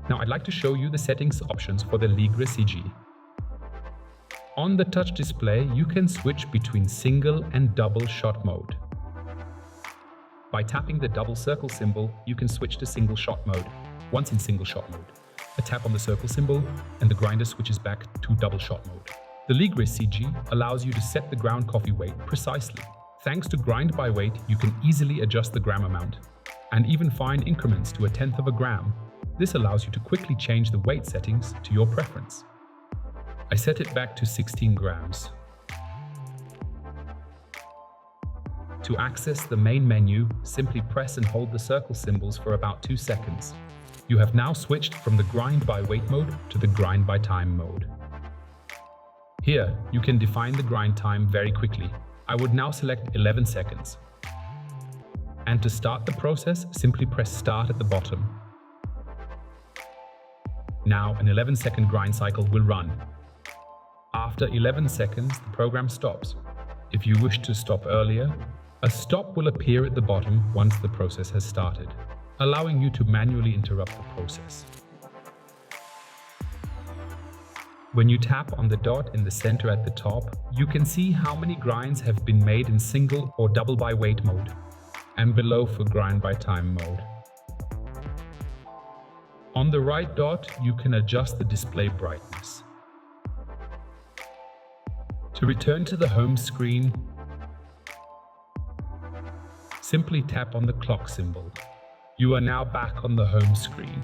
Now I'd like to show you the settings options for the LIGRE siji. On the touch display, you can switch between single and double shot mode. By tapping the double circle symbol, you can switch to single shot mode. Once in single shot mode, a tap on the circle symbol and the grinder switches back to double shot mode. The LIGRE siji allows you to set the ground coffee weight precisely. Thanks to grind-by-wight, you can easily adjust the gram amount and even find increments to 1/10 of a gram. This allows you to quickly change the weight settings to your preference. I set it back to 16 grams. To access the main menu, simply press and hold the circle symbols for about 2 seconds. You have now switched from the grind-by-weight mode to the grind-by-time mode. Here, you can define the grind time very quickly. I would now select 11 seconds. And to start the process, simply press start at the bottom. Now an 11-second grind cycle will run. After 11 seconds, the program stops. If you wish to stop earlier, a stop will appear at the bottom once the process has started, allowing you to manually interrupt the process. When you tap on the dot in the center at the top, you can see how many grinds have been made in single or double by weight mode, and below for grind by time mode. On the right dot, you can adjust the display brightness. To return to the home screen, simply tap on the clock symbol. You are now back on the home screen.